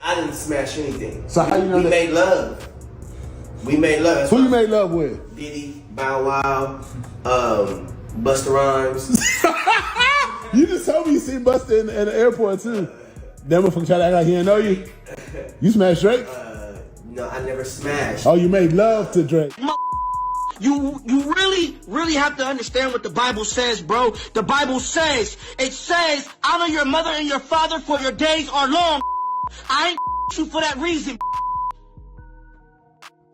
I didn't smash anything. So how you know we made love? We made love. That's who you made love with? Diddy, Bilaal, Busta Rhymes. You just told me you seen Busta in the airport too. That motherfucker try to act like he didn't know you. You smashed Drake? No, I never smashed. Oh, you made love to Drake. You really have to understand what the Bible says, bro. The Bible says, it says, honor your mother and your father for your days are long. I ain't you for that reason.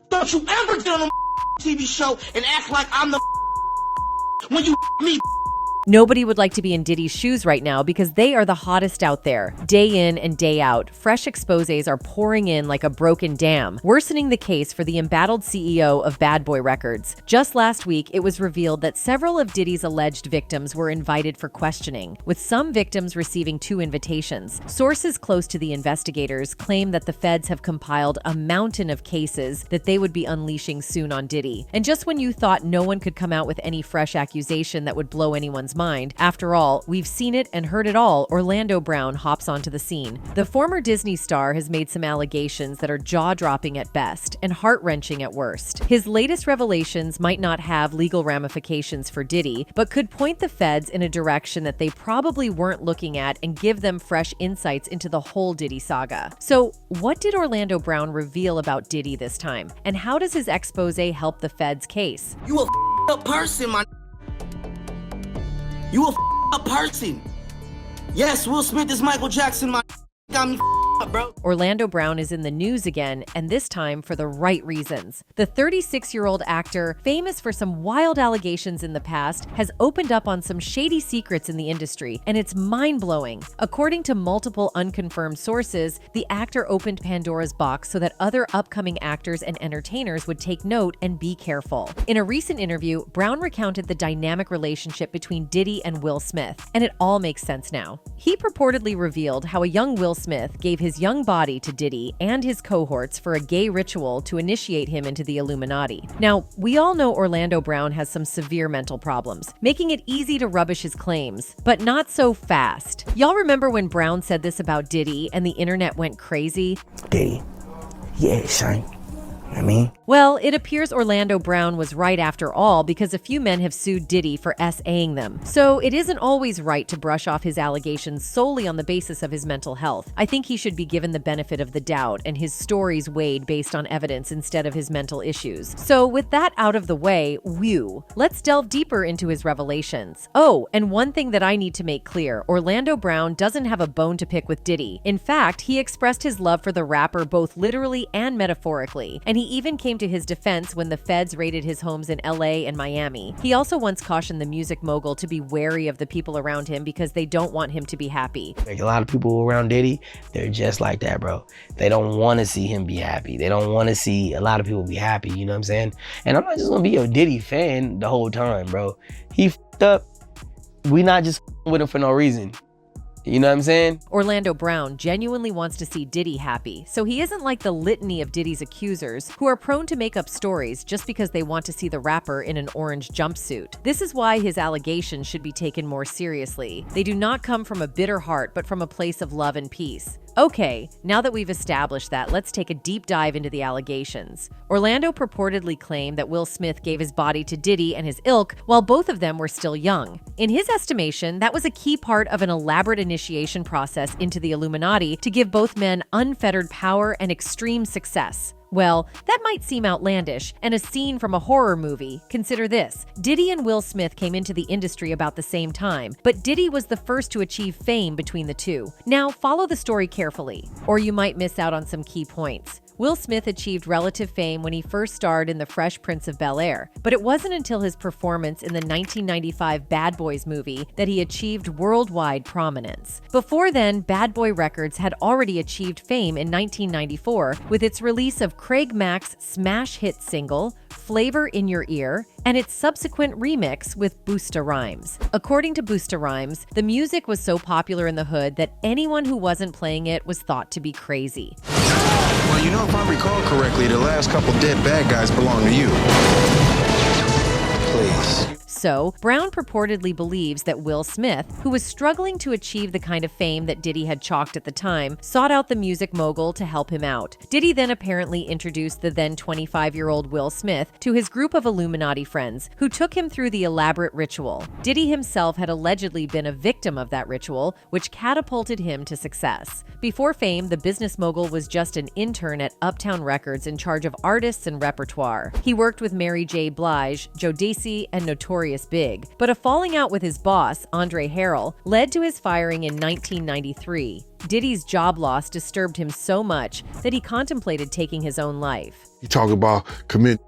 Don't you ever get on a TV show and act like I'm the when you me. Nobody would like to be in Diddy's shoes right now because they are the hottest out there. Day in and day out, fresh exposés are pouring in like a broken dam, worsening the case for the embattled CEO of Bad Boy Records. Just last week, it was revealed that several of Diddy's alleged victims were invited for questioning, with some victims receiving 2 invitations. Sources close to the investigators claim that the feds have compiled a mountain of cases that they would be unleashing soon on Diddy. And just when you thought no one could come out with any fresh accusation that would blow anyone's mind, after all, we've seen it and heard it all, Orlando Brown hops onto the scene. The former Disney star has made some allegations that are jaw-dropping at best and heart-wrenching at worst. His latest revelations might not have legal ramifications for Diddy, but could point the feds in a direction that they probably weren't looking at and give them fresh insights into the whole Diddy saga. So, what did Orlando Brown reveal about Diddy this time? And how does his exposé help the feds' case? You a up person, man. You a up person. Yes, Will Smith is Michael Jackson, my got me up, bro. Orlando Brown is in the news again, and this time for the right reasons. The 36-year-old actor, famous for some wild allegations in the past, has opened up on some shady secrets in the industry, and it's mind-blowing. According to multiple unconfirmed sources, the actor opened Pandora's box so that other upcoming actors and entertainers would take note and be careful. In a recent interview, Brown recounted the dynamic relationship between Diddy and Will Smith, and it all makes sense now. He purportedly revealed how a young Will Smith gave his young body to Diddy and his cohorts for a gay ritual to initiate him into the Illuminati. Now, we all know Orlando Brown has some severe mental problems, making it easy to rubbish his claims, but not so fast. Y'all remember when Brown said this about Diddy and the internet went crazy? Diddy, yeah, son. I mean, well, it appears Orlando Brown was right after all because a few men have sued Diddy for SAing them. So it isn't always right to brush off his allegations solely on the basis of his mental health. I think he should be given the benefit of the doubt and his stories weighed based on evidence instead of his mental issues. So with that out of the way, let's delve deeper into his revelations. Oh, and one thing that I need to make clear, Orlando Brown doesn't have a bone to pick with Diddy. In fact, he expressed his love for the rapper both literally and metaphorically, and he even came to his defense when the feds raided his homes in LA and Miami. He also once cautioned the music mogul to be wary of the people around him because they don't want him to be happy. Like a lot of people around Diddy, they're just like that, bro. They don't want to see him be happy. They don't want to see a lot of people be happy, you know what I'm saying? And I'm not just gonna be a Diddy fan the whole time, bro. He f***ed up. We not just with him for no reason. You know what I'm saying? Orlando Brown genuinely wants to see Diddy happy, so he isn't like the litany of Diddy's accusers who are prone to make up stories just because they want to see the rapper in an orange jumpsuit. This is why his allegations should be taken more seriously. They do not come from a bitter heart, but from a place of love and peace. Okay, now that we've established that, let's take a deep dive into the allegations. Orlando purportedly claimed that Will Smith gave his body to Diddy and his ilk while both of them were still young. In his estimation, that was a key part of an elaborate initiation process into the Illuminati to give both men unfettered power and extreme success. Well, that might seem outlandish and a scene from a horror movie. Consider this. Diddy and Will Smith came into the industry about the same time, but Diddy was the first to achieve fame between the two. Now, follow the story carefully, or you might miss out on some key points. Will Smith achieved relative fame when he first starred in The Fresh Prince of Bel-Air, but it wasn't until his performance in the 1995 Bad Boys movie that he achieved worldwide prominence. Before then, Bad Boy Records had already achieved fame in 1994 with its release of Craig Mack's smash hit single, Flavor in Your Ear, and its subsequent remix with Busta Rhymes. According to Busta Rhymes, the music was so popular in the hood that anyone who wasn't playing it was thought to be crazy. Well, you know, if I recall correctly, the last couple dead bad guys belong to you. Please. So, Brown purportedly believes that Will Smith, who was struggling to achieve the kind of fame that Diddy had chalked at the time, sought out the music mogul to help him out. Diddy then apparently introduced the then 25-year-old Will Smith to his group of Illuminati friends, who took him through the elaborate ritual. Diddy himself had allegedly been a victim of that ritual, which catapulted him to success. Before fame, the business mogul was just an intern at Uptown Records in charge of artists and repertoire. He worked with Mary J. Blige, Joe Dacey, and Notorious Big. But a falling out with his boss, Andre Harrell, led to his firing in 1993. Diddy's job loss disturbed him so much that he contemplated taking his own life. He talking about committing,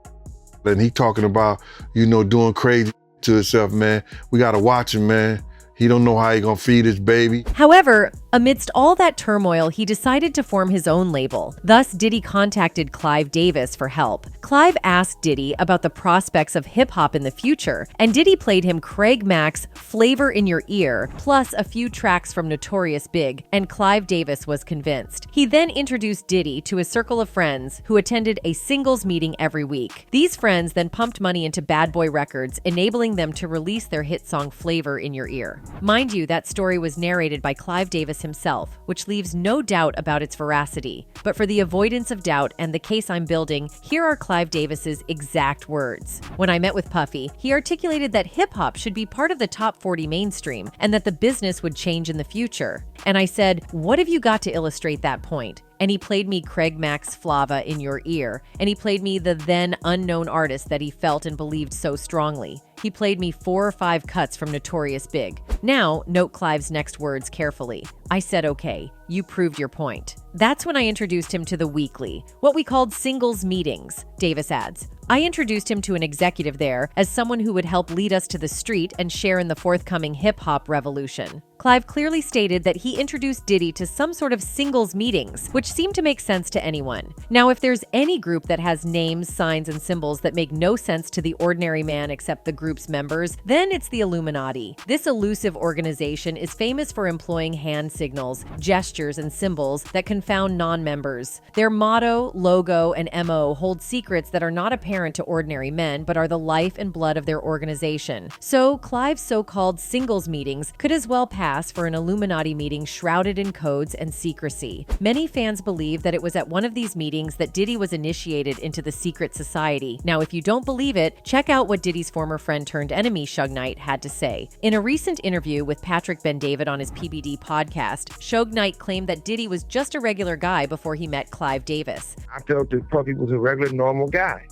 and he talking about, doing crazy to himself, man. We gotta watch him, man. He don't know how he gonna feed his baby. However, amidst all that turmoil, he decided to form his own label. Thus, Diddy contacted Clive Davis for help. Clive asked Diddy about the prospects of hip-hop in the future, and Diddy played him Craig Mack's Flavor in Your Ear, plus a few tracks from Notorious Big, and Clive Davis was convinced. He then introduced Diddy to a circle of friends who attended a singles meeting every week. These friends then pumped money into Bad Boy Records, enabling them to release their hit song Flavor in Your Ear. Mind you, that story was narrated by Clive Davis himself, which leaves no doubt about its veracity. But for the avoidance of doubt and the case I'm building, here are Clive Davis's exact words. When I met with Puffy, he articulated that hip-hop should be part of the top 40 mainstream and that the business would change in the future. And I said, what have you got to illustrate that point? And he played me Craig Mack's Flava in Your Ear, and he played me the then unknown artist that he felt and believed so strongly. He played me 4 or 5 cuts from Notorious Big. Now, note Clive's next words carefully. I said, okay, you proved your point. That's when I introduced him to the weekly, what we called singles meetings, Davis adds. I introduced him to an executive there as someone who would help lead us to the street and share in the forthcoming hip-hop revolution. Clive clearly stated that he introduced Diddy to some sort of singles meetings, which seemed to make sense to anyone. Now, if there's any group that has names, signs, and symbols that make no sense to the ordinary man except the group's members, then it's the Illuminati. This elusive organization is famous for employing hand signals, gestures, and symbols that confound non-members. Their motto, logo, and MO hold secrets that are not apparent to ordinary men, but are the life and blood of their organization. So, Clive's so-called singles meetings could as well pass for an Illuminati meeting shrouded in codes and secrecy. Many fans believe that it was at one of these meetings that Diddy was initiated into the secret society. Now, if you don't believe it, check out what Diddy's former friend turned enemy Suge Knight had to say. In a recent interview with Patrick Ben-David on his PBD podcast, Suge Knight claimed that Diddy was just a regular guy before he met Clive Davis. I felt that Puffy was a regular, normal guy.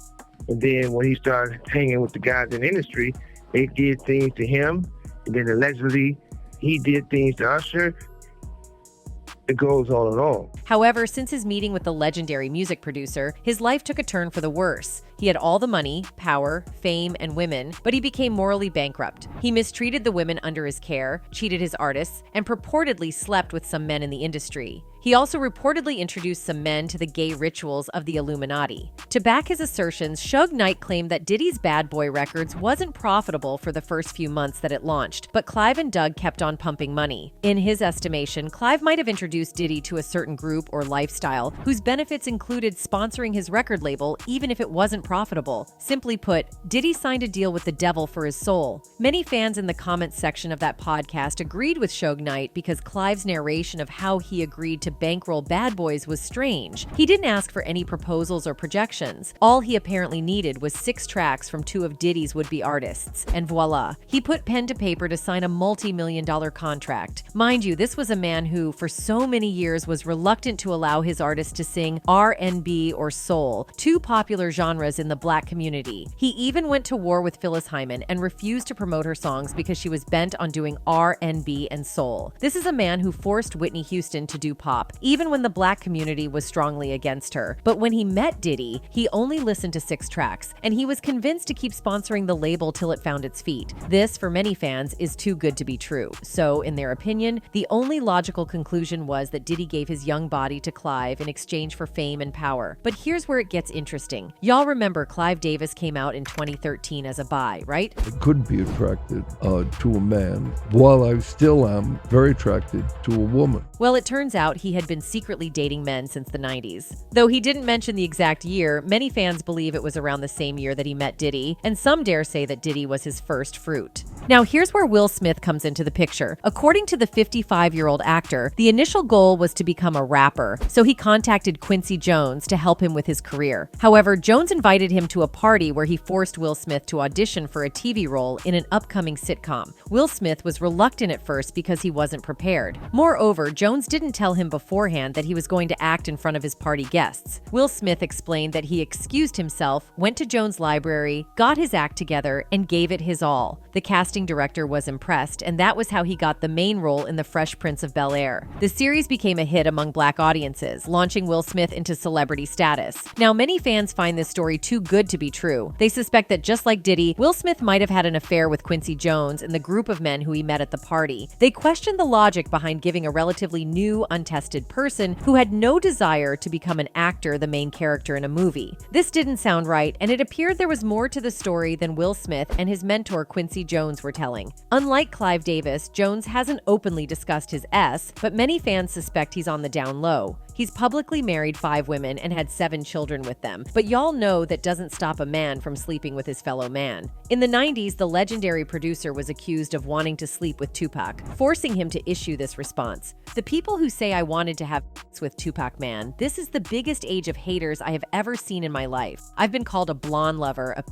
And then when he started hanging with the guys in the industry, they did things to him. And then allegedly, he did things to Usher. It goes on and on. However, since his meeting with the legendary music producer, his life took a turn for the worse. He had all the money, power, fame, and women, but he became morally bankrupt. He mistreated the women under his care, cheated his artists, and purportedly slept with some men in the industry. He also reportedly introduced some men to the gay rituals of the Illuminati. To back his assertions, Suge Knight claimed that Diddy's Bad Boy Records wasn't profitable for the first few months that it launched, but Clive and Doug kept on pumping money. In his estimation, Clive might have introduced Diddy to a certain group or lifestyle whose benefits included sponsoring his record label even if it wasn't profitable. Simply put, Diddy signed a deal with the devil for his soul. Many fans in the comments section of that podcast agreed with Suge Knight because Clive's narration of how he agreed to bankroll Bad Boys was strange. He didn't ask for any proposals or projections. All he apparently needed was 6 tracks from 2 of Diddy's would-be artists, and voila, he put pen to paper to sign a multi-million-dollar contract. Mind you, this was a man who, for so many years, was reluctant to allow his artists to sing R&B or soul, 2 popular genres in the black community. He even went to war with Phyllis Hyman and refused to promote her songs because she was bent on doing R&B and soul. This is a man who forced Whitney Houston to do pop, even when the black community was strongly against her. But when he met Diddy, he only listened to 6 tracks, and he was convinced to keep sponsoring the label till it found its feet. This, for many fans, is too good to be true. So, in their opinion, the only logical conclusion was that Diddy gave his young body to Clive in exchange for fame and power. But here's where it gets interesting. Y'all remember Clive Davis came out in 2013 as a bi, right? I could be attracted to a man, while I still am very attracted to a woman. Well, it turns out he he had been secretly dating men since the 90s. Though he didn't mention the exact year, many fans believe it was around the same year that he met Diddy, and some dare say that Diddy was his first fruit. Now here's where Will Smith comes into the picture. According to the 55-year-old actor, the initial goal was to become a rapper, so he contacted Quincy Jones to help him with his career. However, Jones invited him to a party where he forced Will Smith to audition for a TV role in an upcoming sitcom. Will Smith was reluctant at first because he wasn't prepared. Moreover, Jones didn't tell him beforehand that he was going to act in front of his party guests. Will Smith explained that he excused himself, went to Jones' library, got his act together, and gave it his all. The casting director was impressed, and that was how he got the main role in The Fresh Prince of Bel-Air. The series became a hit among Black audiences, launching Will Smith into celebrity status. Now, many fans find this story too good to be true. They suspect that just like Diddy, Will Smith might have had an affair with Quincy Jones and the group of men who he met at the party. They question the logic behind giving a relatively new, untested person who had no desire to become an actor the main character in a movie. This didn't sound right, and it appeared there was more to the story than Will Smith and his mentor Quincy Jones were telling. Unlike Clive Davis, Jones hasn't openly discussed his S, but many fans suspect he's on the down low. He's publicly married 5 women and had 7 children with them, but y'all know that doesn't stop a man from sleeping with his fellow man. In the 90s, the legendary producer was accused of wanting to sleep with Tupac, forcing him to issue this response. The people who say I wanted to have sex with Tupac, man, this is the biggest age of haters I have ever seen in my life. I've been called a blonde lover, a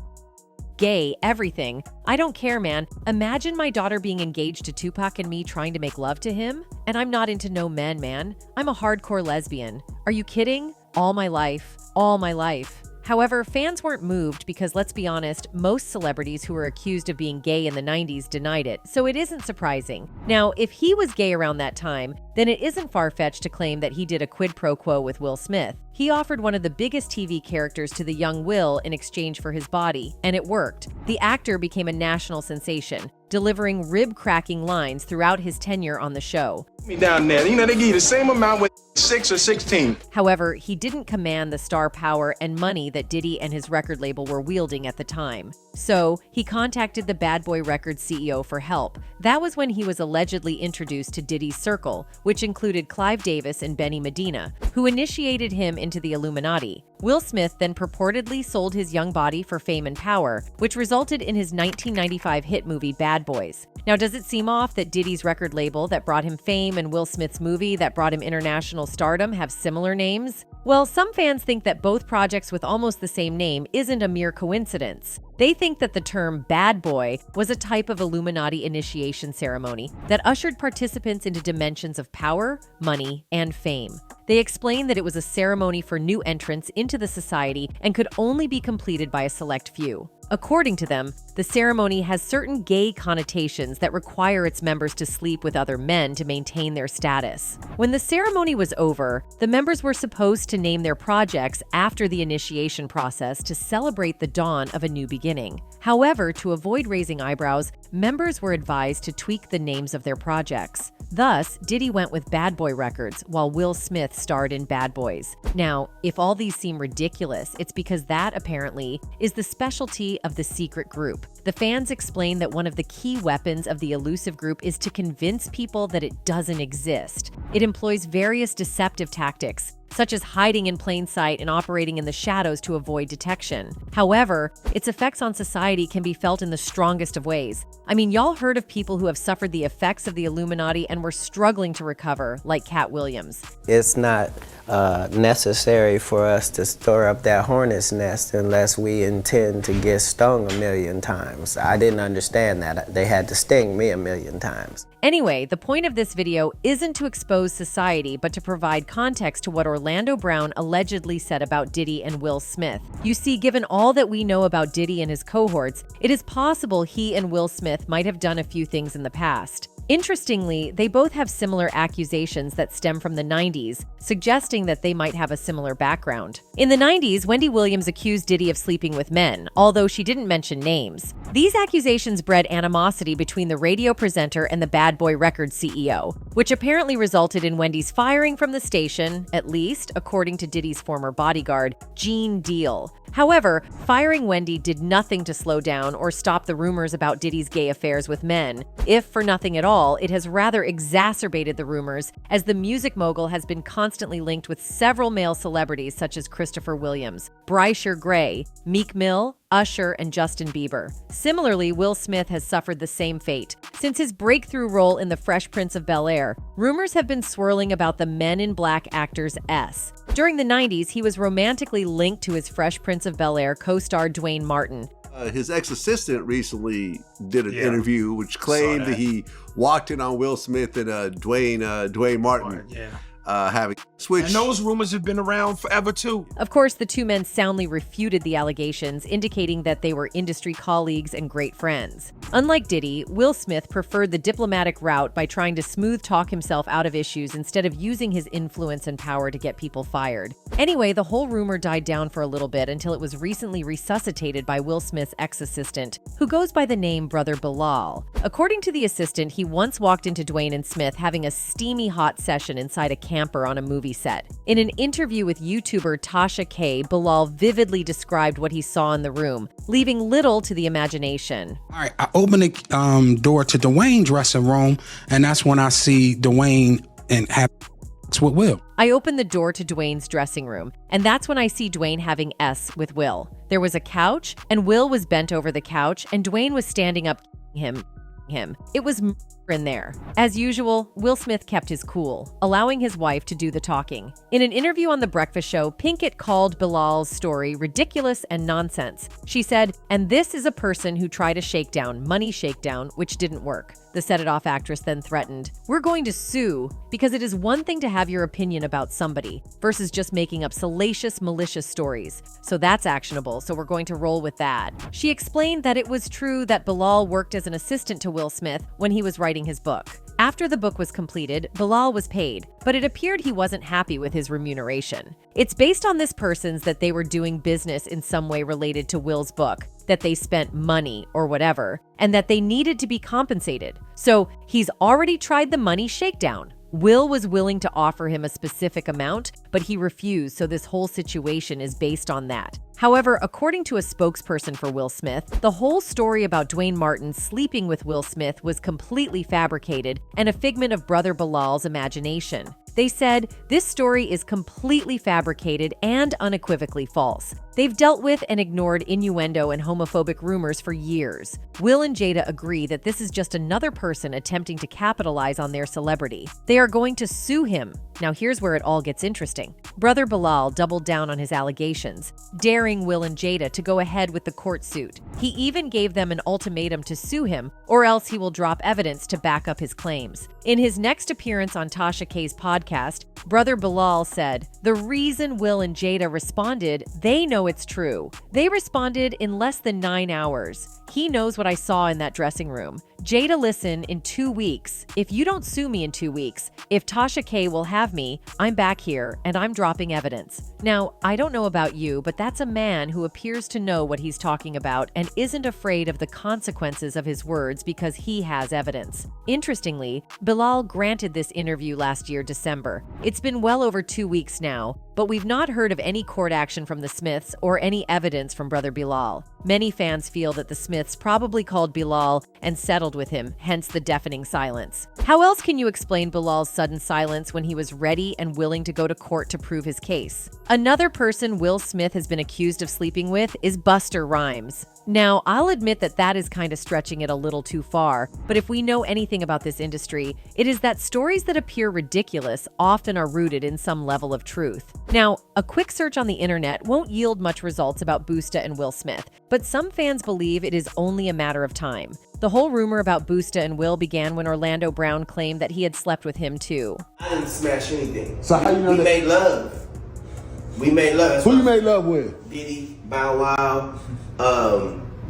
gay, everything. I don't care, man. Imagine my daughter being engaged to Tupac and me trying to make love to him. And I'm not into no men, man. I'm a hardcore lesbian. Are you kidding? All my life. All my life. However, fans weren't moved because, let's be honest, most celebrities who were accused of being gay in the 90s denied it, so it isn't surprising. Now, if he was gay around that time, then it isn't far-fetched to claim that he did a quid pro quo with Will Smith. He offered one of the biggest TV characters to the young Will in exchange for his body, and it worked. The actor became a national sensation, delivering rib-cracking lines throughout his tenure on the show. Me down there, you know, they give you the same amount with 6 or 16. However, he didn't command the star power and money that Diddy and his record label were wielding at the time. So, he contacted the Bad Boy Records CEO for help. That was when he was allegedly introduced to Diddy's circle, which included Clive Davis and Benny Medina, who initiated him into the Illuminati. Will Smith then purportedly sold his young body for fame and power, which resulted in his 1995 hit movie Bad Boys. Now, does it seem off that Diddy's record label that brought him fame and Will Smith's movie that brought him international stardom have similar names? Well, some fans think that both projects with almost the same name isn't a mere coincidence. They think that the term bad boy was a type of Illuminati initiation ceremony that ushered participants into dimensions of power, money, and fame. They explain that it was a ceremony for new entrants into the society and could only be completed by a select few. According to them, the ceremony has certain gay connotations that require its members to sleep with other men to maintain their status. When the ceremony was over, the members were supposed to name their projects after the initiation process to celebrate the dawn of a new beginning. However, to avoid raising eyebrows, members were advised to tweak the names of their projects. Thus, Diddy went with Bad Boy Records, while Will Smith starred in Bad Boys. Now, if all these seem ridiculous, it's because that, apparently, is the specialty of the secret group. The fans explain that one of the key weapons of the elusive group is to convince people that it doesn't exist. It employs various deceptive tactics, such as hiding in plain sight and operating in the shadows to avoid detection. However, its effects on society can be felt in the strongest of ways. I mean, y'all heard of people who have suffered the effects of the Illuminati and were struggling to recover, like Cat Williams. It's not necessary for us to stir up that hornet's nest unless we intend to get stung 1,000,000 times. I didn't understand that. They had to sting me 1,000,000 times. Anyway, the point of this video isn't to expose society, but to provide context to what Orlando Brown allegedly said about Diddy and Will Smith. You see, given all that we know about Diddy and his cohorts, it is possible he and Will Smith might have done a few things in the past. Interestingly, they both have similar accusations that stem from the 90s, suggesting that they might have a similar background. In the 90s, Wendy Williams accused Diddy of sleeping with men, although she didn't mention names. These accusations bred animosity between the radio presenter and the Bad Boy Records CEO, which apparently resulted in Wendy's firing from the station, at least according to Diddy's former bodyguard, Gene Deal. However, firing Wendy did nothing to slow down or stop the rumors about Diddy's gay affairs with men. If for nothing at all, it has rather exacerbated the rumors, as the music mogul has been constantly linked with several male celebrities such as Christopher Williams, Bryshire Gray, Meek Mill, Usher, and Justin Bieber. Similarly, Will Smith has suffered the same fate. Since his breakthrough role in The Fresh Prince of Bel-Air, rumors have been swirling about the Men in Black actor's S. During the 90s, he was romantically linked to his Fresh Prince of Bel-Air co-star Dwayne Martin. His ex-assistant recently did an interview which claimed that he walked in on Will Smith and Dwayne Martin. Having switched. And those rumors have been around forever too. Of course, the two men soundly refuted the allegations, indicating that they were industry colleagues and great friends. Unlike Diddy, Will Smith preferred the diplomatic route by trying to smooth talk himself out of issues instead of using his influence and power to get people fired. Anyway, the whole rumor died down for a little bit until it was recently resuscitated by Will Smith's ex-assistant, who goes by the name Brother Bilaal. According to the assistant, he once walked into Dwayne and Smith having a steamy hot session inside a camper on a movie set. In an interview with YouTuber Tasha K, Bilaal vividly described what he saw in the room, leaving little to the imagination. All right, I open the door to Dwayne's dressing room, and that's when I see Dwayne and have with Will. I opened the door to Dwayne's dressing room, and that's when I see Dwayne having S with Will. There was a couch, and Will was bent over the couch, and Dwayne was standing up him. It was in there. As usual, Will Smith kept his cool, allowing his wife to do the talking. In an interview on The Breakfast Show, Pinkett called Bilaal's story ridiculous and nonsense. She said, "And this is a person who tried a shakedown, money shakedown, which didn't work." The set-it-off actress then threatened, "We're going to sue, because it is one thing to have your opinion about somebody versus just making up salacious, malicious stories. So that's actionable, so we're going to roll with that." She explained that it was true that Bilaal worked as an assistant to Will Smith when he was writing his book. After the book was completed, Bilaal was paid, but it appeared he wasn't happy with his remuneration. It's based on this person's that they were doing business in some way related to Will's book, that they spent money or whatever, and that they needed to be compensated. So he's already tried the money shakedown. Will was willing to offer him a specific amount, but he refused, so this whole situation is based on that. However, according to a spokesperson for Will Smith, the whole story about Dwayne Martin sleeping with Will Smith was completely fabricated and a figment of Brother Bilaal's imagination. They said, "This story is completely fabricated and unequivocally false. They've dealt with and ignored innuendo and homophobic rumors for years." Will and Jada agree that this is just another person attempting to capitalize on their celebrity. They are going to sue him. Now here's where it all gets interesting. Brother Bilaal doubled down on his allegations, daring Will and Jada to go ahead with the court suit. He even gave them an ultimatum to sue him, or else he will drop evidence to back up his claims. In his next appearance on Tasha K's podcast, Brother Bilaal said, "The reason Will and Jada responded, they know it's true. They responded in less than 9 hours. He knows what I saw in that dressing room. Jada, listen, in 2 weeks. If you don't sue me in 2 weeks, if Tasha K will have me, I'm back here and I'm dropping evidence." Now, I don't know about you, but that's a man who appears to know what he's talking about and isn't afraid of the consequences of his words because he has evidence. Interestingly, Bilaal granted this interview last year, December. It's been well over 2 weeks now, but we've not heard of any court action from the Smiths or any evidence from Brother Bilaal. Many fans feel that the Smiths probably called Bilaal and settled with him, hence the deafening silence. How else can you explain Bilaal's sudden silence when he was ready and willing to go to court to prove his case? Another person Will Smith has been accused of sleeping with is Busta Rhymes. Now, I'll admit that that is kind of stretching it a little too far, but if we know anything about this industry, it is that stories that appear ridiculous often are rooted in some level of truth. Now, a quick search on the internet won't yield much results about Busta and Will Smith, but some fans believe it is only a matter of time. The whole rumor about Busta and Will began when Orlando Brown claimed that he had slept with him too. I didn't smash anything. So how you know we that? made love. We made love. That's Who you why- made love with? Diddy, Bow Wow,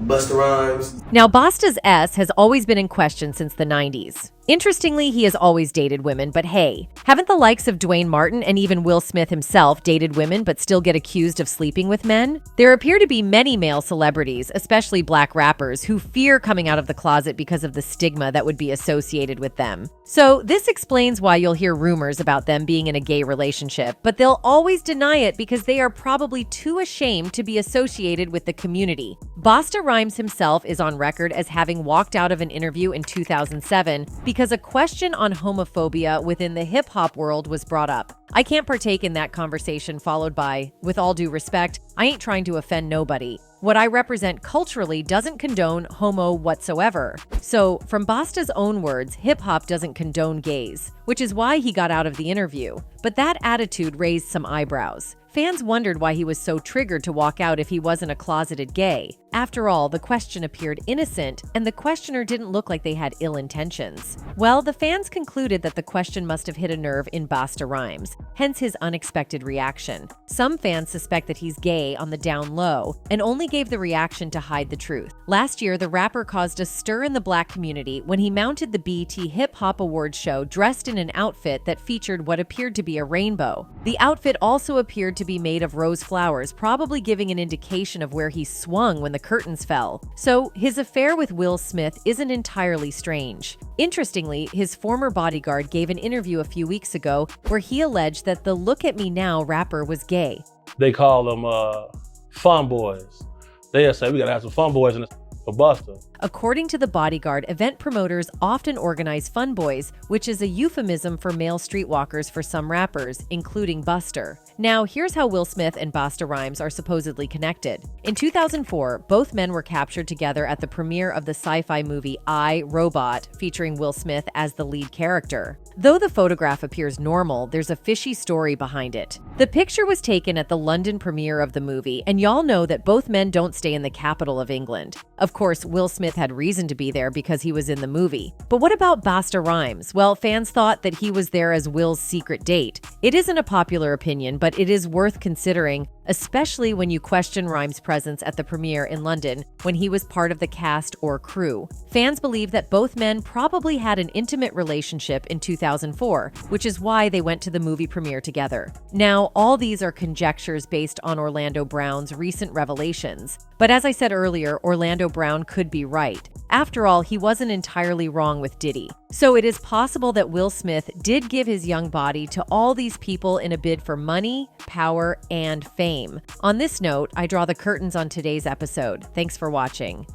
Busta Rhymes. Now, Busta's S has always been in question since the 90s. Interestingly, he has always dated women, but hey, haven't the likes of Dwayne Martin and even Will Smith himself dated women but still get accused of sleeping with men? There appear to be many male celebrities, especially black rappers, who fear coming out of the closet because of the stigma that would be associated with them. So this explains why you'll hear rumors about them being in a gay relationship, but they'll always deny it because they are probably too ashamed to be associated with the community. Busta Rhymes himself is on record as having walked out of an interview in 2007 because a question on homophobia within the hip-hop world was brought up. I can't partake in that conversation, followed by, with all due respect, I ain't trying to offend nobody. What I represent culturally doesn't condone homo whatsoever. So, from Busta's own words, hip-hop doesn't condone gays, which is why he got out of the interview. But that attitude raised some eyebrows. Fans wondered why he was so triggered to walk out if he wasn't a closeted gay. After all, the question appeared innocent, and the questioner didn't look like they had ill intentions. Well, the fans concluded that the question must have hit a nerve in Busta Rhymes, hence his unexpected reaction. Some fans suspect that he's gay on the down low, and only gave the reaction to hide the truth. Last year, the rapper caused a stir in the black community when he mounted the BET Hip Hop Awards show dressed in an outfit that featured what appeared to be a rainbow. The outfit also appeared to be made of rose flowers, probably giving an indication of where he swung when the curtains fell. So his affair with Will Smith isn't entirely strange. Interestingly, his former bodyguard gave an interview a few weeks ago where he alleged that the Look at Me Now rapper was gay. They call them fun boys. They'll say, we gotta have some fun boys in this for Busta. According to the bodyguard, event promoters often organize fun boys, which is a euphemism for male streetwalkers for some rappers, including Buster. Now, here's how Will Smith and Busta Rhymes are supposedly connected. In 2004, both men were captured together at the premiere of the sci-fi movie I, Robot, featuring Will Smith as the lead character. Though the photograph appears normal, there's a fishy story behind it. The picture was taken at the London premiere of the movie, and y'all know that both men don't stay in the capital of England. Of course, Will Smith had reason to be there because he was in the movie. But what about Busta Rhymes? Well, fans thought that he was there as Will's secret date. It isn't a popular opinion, but it is worth considering, especially when you question Rhymes' presence at the premiere in London when he was part of the cast or crew. Fans believe that both men probably had an intimate relationship in 2004, which is why they went to the movie premiere together. Now, all these are conjectures based on Orlando Brown's recent revelations. But as I said earlier, Orlando Brown could be right. After all, he wasn't entirely wrong with Diddy. So it is possible that Will Smith did give his young body to all these people in a bid for money, power, and fame. On this note, I draw the curtains on today's episode. Thanks for watching.